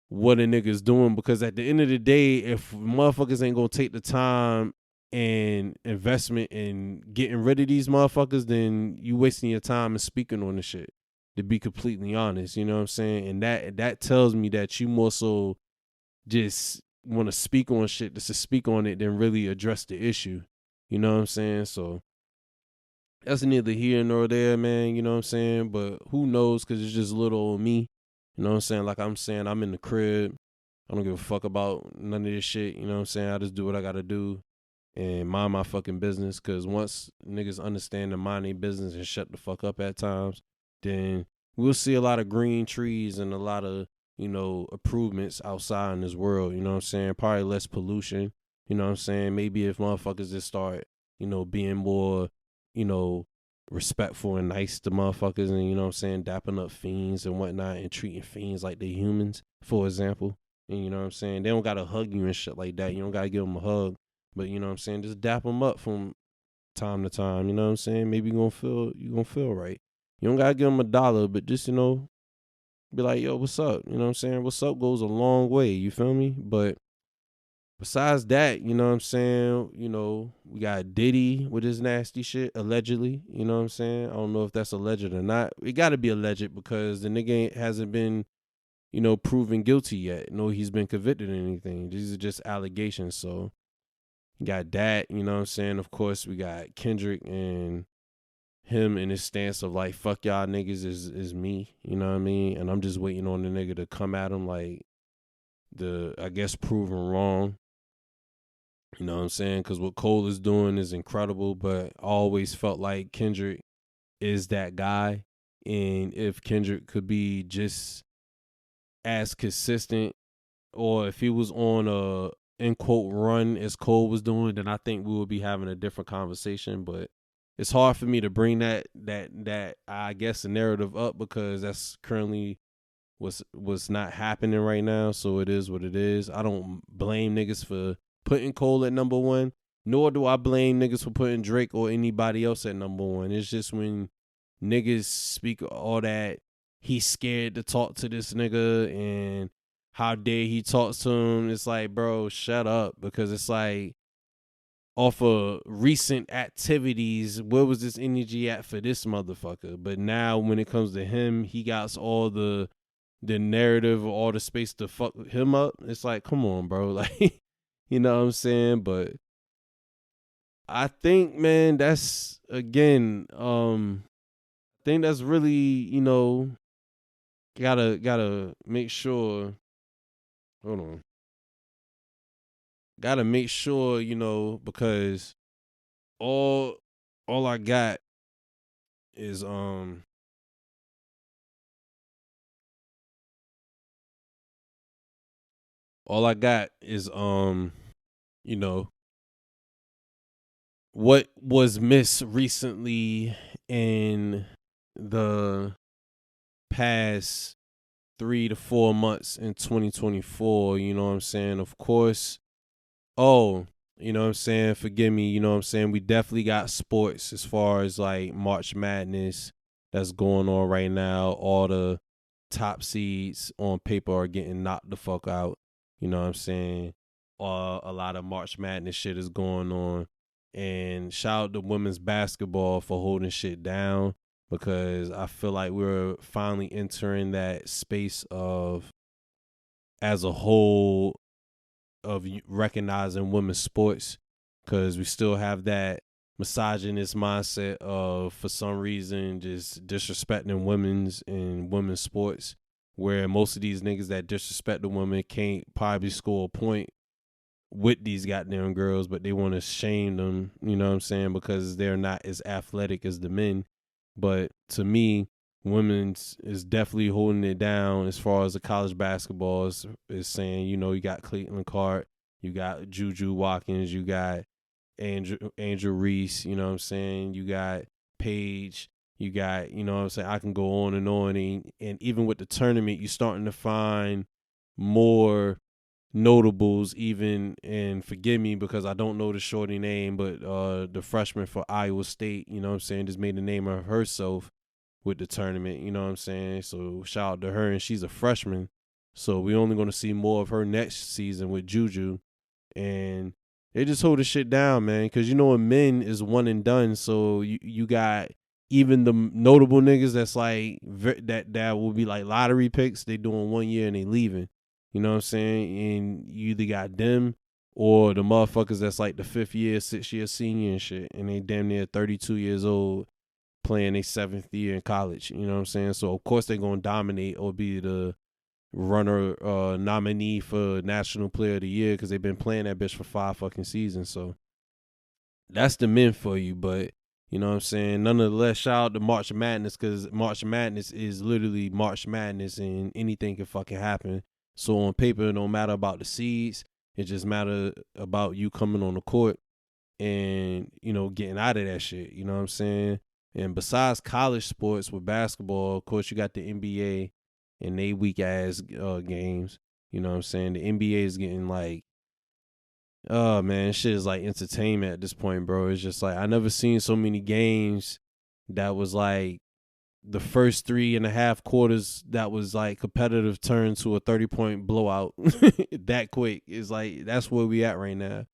what a nigga's doing, because at the end of the day, if motherfuckers ain't gonna take the time and investment in getting rid of these motherfuckers, then you wasting your time and speaking on the shit, to be completely honest. You know what I'm saying? And that tells me that you more so just want to speak on shit just to speak on it than really address the issue. You know what I'm saying? So that's neither here nor there, man. You know what I'm saying? But who knows, because it's just little old me. You know what I'm saying? Like I'm saying, I'm in the crib. I don't give a fuck about none of this shit. You know what I'm saying? I just do what I got to do and mind my fucking business, because once niggas understand to mind their business and shut the fuck up at times, then we'll see a lot of green trees and a lot of, improvements outside in this world. You know what I'm saying? Probably less pollution. You know what I'm saying? Maybe if motherfuckers just start, being more, respectful and nice to motherfuckers, and, dapping up fiends and whatnot and treating fiends like they humans, for example. And you know what I'm saying? They don't gotta hug you and shit like that. You don't gotta give them a hug. But you know what I'm saying? Just dap them up from time to time. You know what I'm saying? Maybe you gonna feel right. You don't gotta give them $1, but just be like, yo, what's up? You know what I'm saying? What's up goes a long way. You feel me? But besides that, you know what I'm saying? We got Diddy with his nasty shit, allegedly. You know what I'm saying? I don't know if that's alleged or not. It got to be alleged because the nigga hasn't been, proven guilty yet. No, he's been convicted of anything. These are just allegations. So, you got that, you know what I'm saying? Of course, we got Kendrick and him in his stance of like, fuck y'all niggas is me. You know what I mean? And I'm just waiting on the nigga to come at him like I guess, proven wrong. You know what I'm saying? Because what Cole is doing is incredible, but I always felt like Kendrick is that guy. And if Kendrick could be just as consistent, or if he was on a end quote run as Cole was doing, then I think we would be having a different conversation. But it's hard for me to bring that I guess the narrative up because that's currently what's not happening right now. So it is what it is. I don't blame niggas for putting Cole at number one, nor do I blame niggas for putting Drake or anybody else at number one. It's just when niggas speak all that he's scared to talk to this nigga and how dare he talk to him. It's like, bro, shut up. Because it's like, off of recent activities, where was this energy at for this motherfucker? But now when it comes to him, he got all the narrative or all the space to fuck him up. It's like, come on, bro. Like, you know what I'm saying? But I think, man, that's again, I think that's really, gotta make sure. Hold on. Gotta make sure, because all I got is you know, what was missed recently in the past 3 to 4 months in 2024. You know what I'm saying? Of course. Oh, you know what I'm saying? Forgive me. You know what I'm saying? We definitely got sports as far as like March Madness that's going on right now. All the top seeds on paper are getting knocked the fuck out. You know what I'm saying? A lot of March Madness shit is going on. And shout out to women's basketball for holding shit down because I feel like we're finally entering that space of, as a whole, of recognizing women's sports, because we still have that misogynist mindset of, for some reason, just disrespecting women's and women's sports, where most of these niggas that disrespect the women can't probably score a point with these goddamn girls, but they want to shame them, you know what I'm saying, because they're not as athletic as the men. But to me, women's is definitely holding it down as far as the college basketball is saying. You got Caitlin Clark, you got Juju Watkins, you got Angel Reese, you know what I'm saying, you got Paige, you got, you know what I'm saying, I can go on and on. And even with the tournament, you're starting to find more notables even, and forgive me because I don't know the shorty name, but the freshman for Iowa State, you know what I'm saying, just made a name of herself with the tournament, you know what I'm saying? So shout out to her, and she's a freshman. So we only going to see more of her next season with Juju. And they just hold the shit down, man, because men is one and done. So you got even the notable niggas that's like that will be like lottery picks. They doing 1 year and they leaving. You know what I'm saying? And you either got them or the motherfuckers that's like the 5th year, 6th year senior and shit, and they damn near 32 years old playing their 7th year in college. You know what I'm saying? So of course they're gonna dominate or be the runner nominee for National Player of the Year because they've been playing that bitch for 5 fucking seasons. So that's the men for you. But you know what I'm saying? Nonetheless, shout out to March Madness, because March Madness is literally March Madness and anything can fucking happen. So on paper, it don't matter about the seeds. It just matter about you coming on the court and, getting out of that shit. You know what I'm saying? And besides college sports with basketball, of course, you got the NBA and they weak ass games. You know what I'm saying? The NBA is getting like, oh man, shit is like entertainment at this point, bro. It's just like I never seen so many games that was like the first 3.5 quarters that was like competitive turn to a 30-point blowout that quick. It's like that's where we at right now.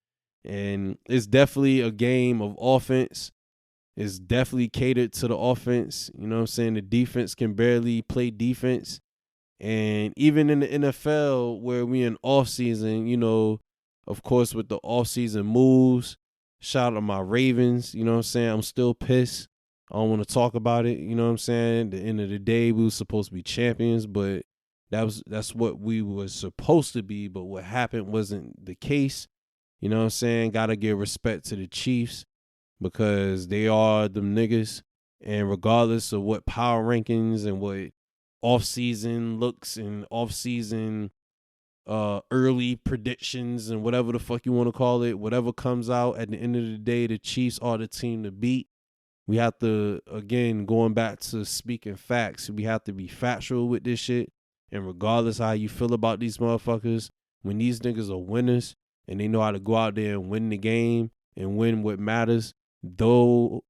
And it's definitely a game of offense. It's definitely catered to the offense. You know what I'm saying? The defense can barely play defense. And even in the NFL, where we in off season, you know, of course with the off season moves, shout out to my Ravens. You know what I'm saying? I'm still pissed. I don't want to talk about it. You know what I'm saying? At the end of the day, we were supposed to be champions, but that's what we were supposed to be. But what happened wasn't the case. You know what I'm saying? Gotta give respect to the Chiefs because they are them niggas. And regardless of what power rankings and what off-season looks and off-season early predictions and whatever the fuck you want to call it, whatever comes out at the end of the day, the Chiefs are the team to beat. We have to, again, going back to speaking facts, we have to be factual with this shit. And regardless how you feel about these motherfuckers, when these niggas are winners and they know how to go out there and win the game and win what matters, those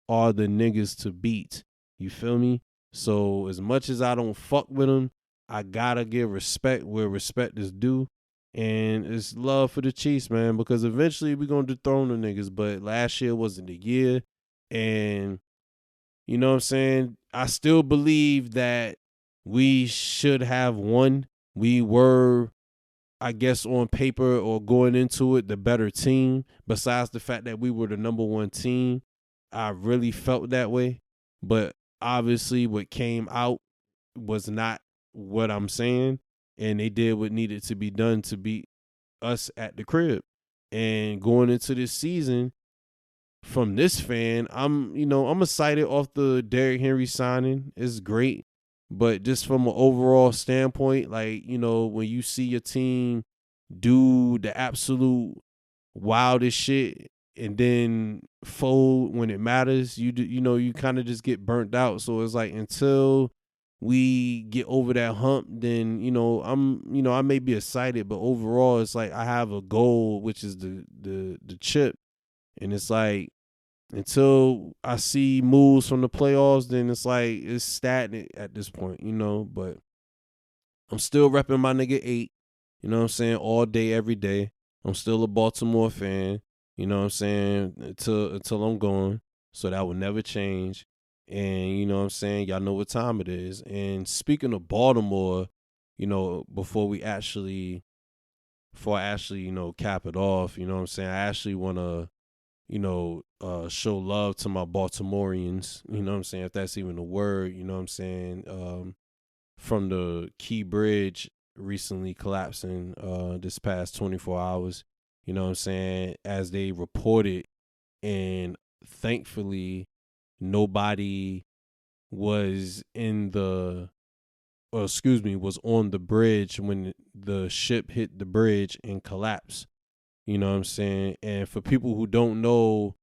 are the niggas to beat. You feel me? So as much as I don't fuck with them, I gotta give respect where respect is due. And it's love for the Chiefs, man, because eventually we're gonna dethrone the niggas. But last year wasn't the year. And you know what I'm saying? I still believe that we should have won. We were, I guess, on paper or going into it, the better team. Besides the fact that we were the number one team, I really felt that way. But obviously what came out was not what I'm saying. And they did what needed to be done to beat us at the crib. And going into this season, from this fan, I'm excited off the Derrick Henry signing. It's great. But just from an overall standpoint, like, you know, when you see your team do the absolute wildest shit and then fold when it matters, you kind of just get burnt out. So it's like until we get over that hump, then I may be excited, but overall it's like I have a goal, which is the chip. And it's like until I see moves from the playoffs, then it's like it's stagnant at this point, but I'm still repping my nigga 8, you know what I'm saying, all day, every day. I'm still a Baltimore fan, you know what I'm saying, until I'm gone. So that will never change. And you know what I'm saying, y'all know what time it is. And speaking of Baltimore, before I actually, cap it off, you know what I'm saying, I actually want to, show love to my Baltimoreans, you know what I'm saying, if that's even a word, you know what I'm saying, from the Key Bridge recently collapsing this past 24 hours, you know what I'm saying, as they reported, and thankfully nobody was was on the bridge when the ship hit the bridge and collapsed. You know what I'm saying? And for people who don't know,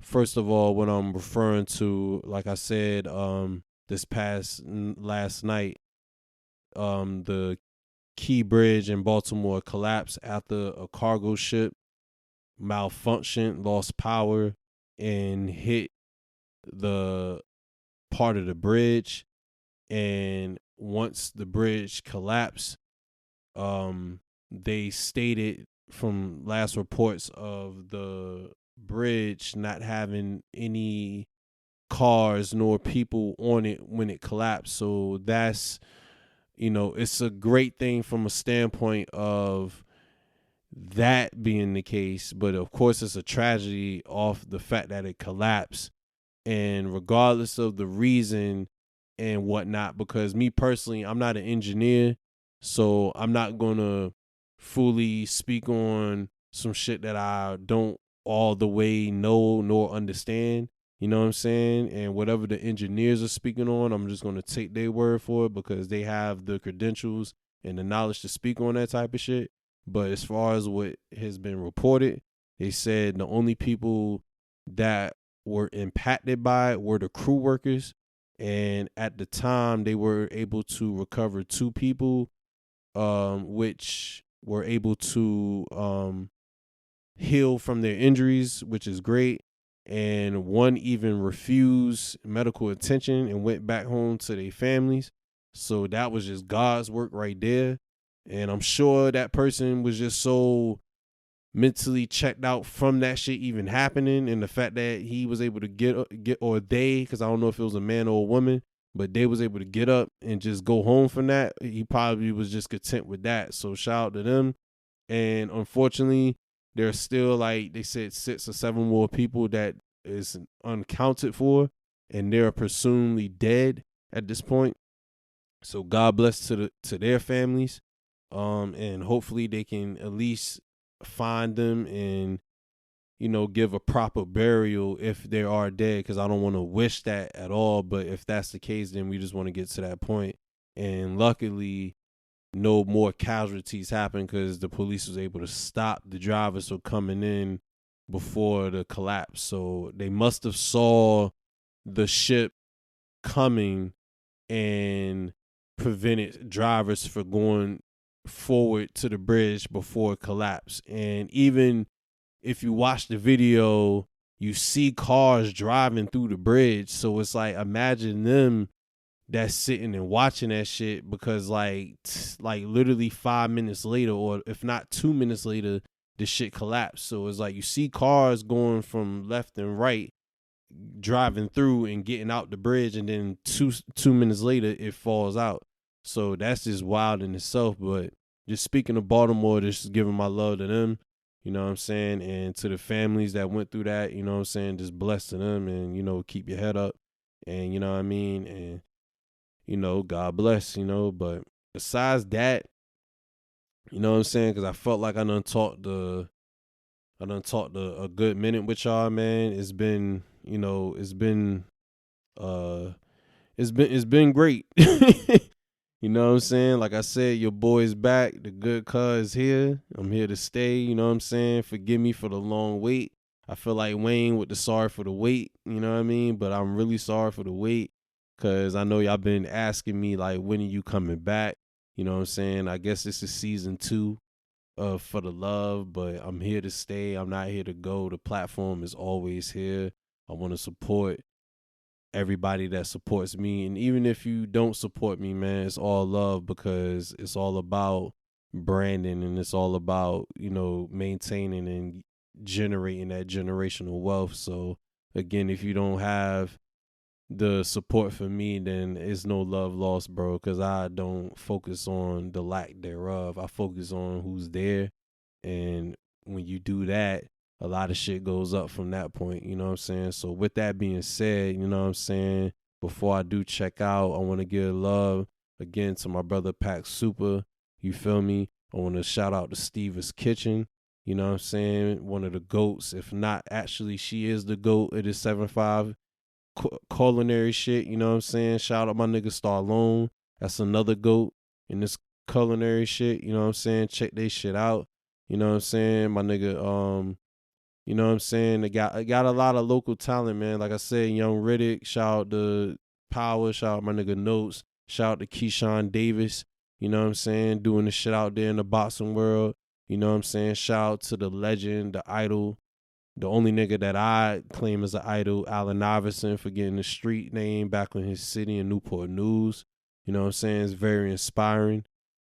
first of all, what I'm referring to, like I said, this past last night, the Key Bridge in Baltimore collapsed after a cargo ship malfunctioned, lost power, and hit the part of the bridge. And once the bridge collapsed, they stated from last reports of the bridge not having any cars nor people on it when it collapsed. So that's, it's a great thing from a standpoint of that being the case. But of course, it's a tragedy off the fact that it collapsed. And regardless of the reason and whatnot, because me personally, I'm not an engineer, so I'm not going to fully speak on some shit that I don't all the way know nor understand. You know what I'm saying? And whatever the engineers are speaking on, I'm just going to take their word for it because they have the credentials and the knowledge to speak on that type of shit. But as far as what has been reported, they said the only people that were impacted by it were the crew workers. And at the time, they were able to recover 2 people which were able to heal from their injuries, which is great. And one even refused medical attention and went back home to their families. So that was just God's work right there. And I'm sure that person was just so mentally checked out from that shit even happening, and the fact that he was able to get or they, because I don't know if it was a man or a woman, but they was able to get up and just go home from that. He probably was just content with that. So shout out to them. And unfortunately, there's still, like they said, 6 or 7 more people that is unaccounted for, and they're presumably dead at this point. So God bless to their families, and hopefully they can at least find them and, you know, give a proper burial if they are dead, because I don't want to wish that at all. But if that's the case, then we just want to get to that point. And luckily, no more casualties happened because the police was able to stop the drivers from coming in before the collapse. So they must have saw the ship coming and prevented drivers from going forward to the bridge before it collapsed. And even if you watch the video, you see cars driving through the bridge. So it's like, imagine them that's sitting and watching that shit, because like literally 5 minutes later, or if not 2 minutes later, the shit collapsed. So it's like you see cars going from left and right, driving through and getting out the bridge, and then two minutes later it falls out. So that's just wild in itself. But just speaking of Baltimore, just giving my love to them, you know what I'm saying, and to the families that went through that, you know what I'm saying, just bless to them, and, you know, keep your head up, and, you know what I mean, and, you know, God bless, you know. But besides that, you know what I'm saying, because I felt like I done talked a good minute with y'all, man. It's been, you know, it's been great. You know what I'm saying? Like I said, your boy's back. The good cuz here. I'm here to stay. You know what I'm saying? Forgive me for the long wait. I feel like Wayne with the sorry for the wait. You know what I mean? But I'm really sorry for the wait, because I know y'all been asking me, like, when are you coming back? You know what I'm saying? I guess this is season 2 of For the Love, but I'm here to stay. I'm not here to go. The platform is always here. I want to support everybody that supports me. And even if you don't support me, man, it's all love, because it's all about branding, and it's all about, you know, maintaining and generating that generational wealth. So again, if you don't have the support for me, then it's no love lost, bro, because I don't focus on the lack thereof. I focus on who's there. And when you do that, a lot of shit goes up from that point, you know what I'm saying? So with that being said, you know what I'm saying, before I do check out, I want to give love again to my brother Pac Super, you feel me? I want to shout out to Steve's Kitchen, you know what I'm saying? One of the GOATs, if not, actually, she is the GOAT. It is 7-5 culinary shit, you know what I'm saying? Shout out my nigga Stallone. That's another GOAT in this culinary shit, you know what I'm saying? Check they shit out, you know what I'm saying? My nigga, you know what I'm saying? They got a lot of local talent, man. Like I said, Young Riddick, shout out to Power, shout out my nigga Notes, shout out to Keyshawn Davis, you know what I'm saying? Doing the shit out there in the boxing world, you know what I'm saying? Shout out to the legend, the idol, the only nigga that I claim as an idol, Allen Iverson, for getting the street name back in his city in Newport News. You know what I'm saying? It's very inspiring.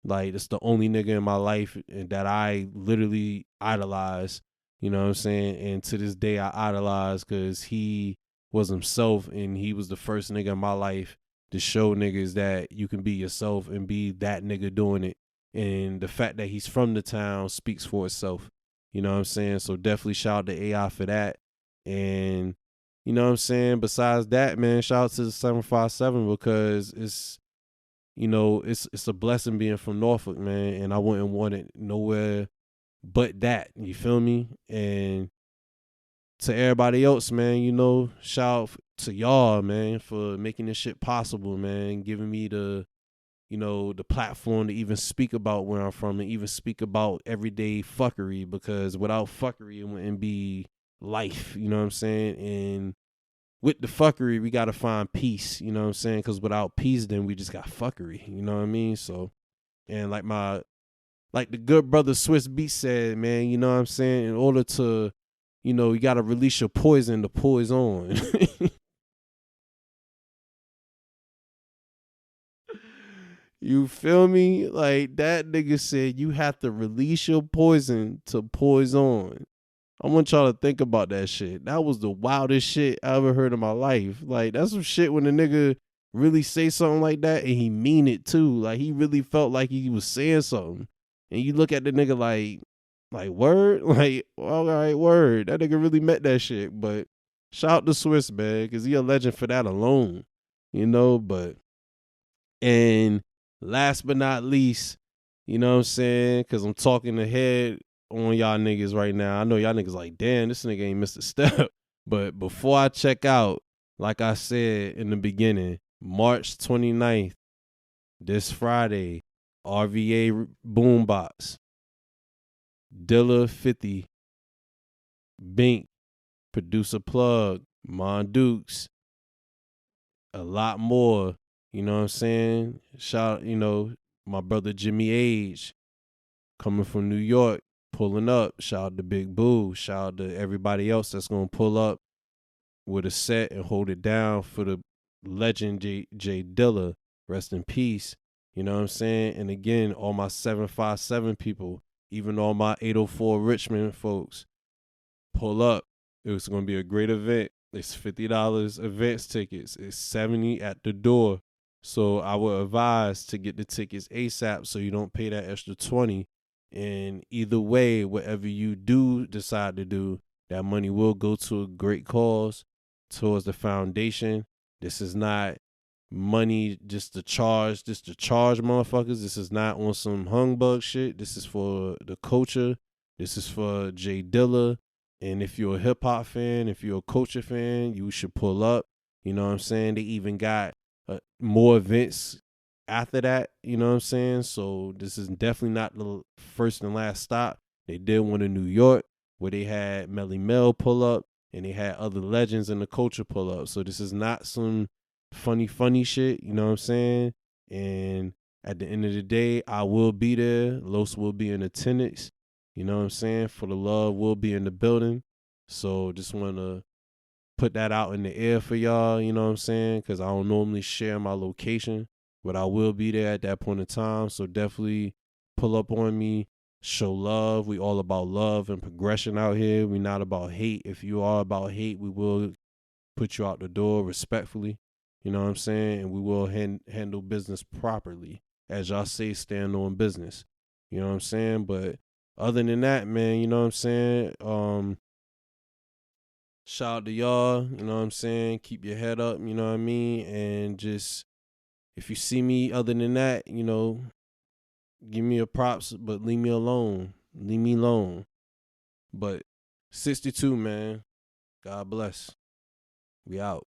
Like, it's the only nigga in my life that I literally idolize. You know what I'm saying? And to this day, I idolize, because he was himself, and he was the first nigga in my life to show niggas that you can be yourself and be that nigga doing it. And the fact that he's from the town speaks for itself. You know what I'm saying? So definitely shout out to AI for that. And you know what I'm saying? Besides that, man, shout out to the 757, because it's, you know, it's a blessing being from Norfolk, man. And I wouldn't want it nowhere but that. You feel me? And to everybody else, man, you know, shout out to y'all, man, for making this shit possible, man. Giving me the, you know, the platform to even speak about where I'm from, and even speak about everyday fuckery, because without fuckery, it wouldn't be life, you know what I'm saying? And with the fuckery, we got to find peace, you know what I'm saying? Because without peace, then we just got fuckery, you know what I mean? So And like the good brother Swiss Beat said, man, you know what I'm saying? In order to, you gotta release your poison to poison. You feel me? Like that nigga said you have to release your poison to poison. I want y'all to think about that shit. That was the wildest shit I ever heard in my life. Like that's some shit when a nigga really say something like that and he mean it too. Like he really felt like he was saying something. And you look at the nigga like word? Like, all right, word. That nigga really meant that shit. But shout out to Swiss, man, because he a legend for that alone. But and last but not least, you know what I'm saying? Because I'm talking ahead on y'all niggas right now. I know y'all niggas like, damn, this nigga ain't missed a step. But before I check out, like I said in the beginning, March 29th, this Friday, RVA Boombox, Dilla 50, Bink, Producer Plug, Mon Dukes, a lot more. You know what I'm saying? Shout, my brother Jimmy Age coming from New York, pulling up. Shout out to Big Boo. Shout out to everybody else that's gonna pull up with a set and hold it down for the legend J Dilla. Rest in peace. You know what I'm saying? And again, all my 757 people, even all my 804 Richmond folks, pull up. It's gonna be a great event. It's $50 advance tickets. It's $70 at the door. So I would advise to get the tickets ASAP so you don't pay that extra $20. And either way, whatever you do decide to do, that money will go to a great cause towards the foundation. This is not money just to charge motherfuckers. This is not on some humbug shit. This is for the culture. This is for J Dilla. And if you're a hip hop fan, if you're a culture fan, you should pull up. You know what I'm saying? They even got more events after that. You know what I'm saying? So this is definitely not the first and last stop. They did one in New York where they had Melly Mel pull up and they had other legends in the culture pull up. So this is not some funny shit. You know what I'm saying? And at the end of the day, I will be there. Los will be in attendance. You know what I'm saying? For the love will be in the building. So just want to put that out in the air for y'all, you know what I'm saying? Because I don't normally share my location, but I will be there at that point in time. So definitely pull up on me, show love. We all about love and progression out here. We not about hate. If you are about hate, we will put you out the door respectfully, you know what I'm saying? And we will handle business properly. As y'all say, stand on business, you know what I'm saying? But other than that, man, you know what I'm saying? Shout out to y'all, you know what I'm saying? Keep your head up, you know what I mean? And just, if you see me other than that, give me a props, but leave me alone. Leave me alone. But 62, man. God bless. We out.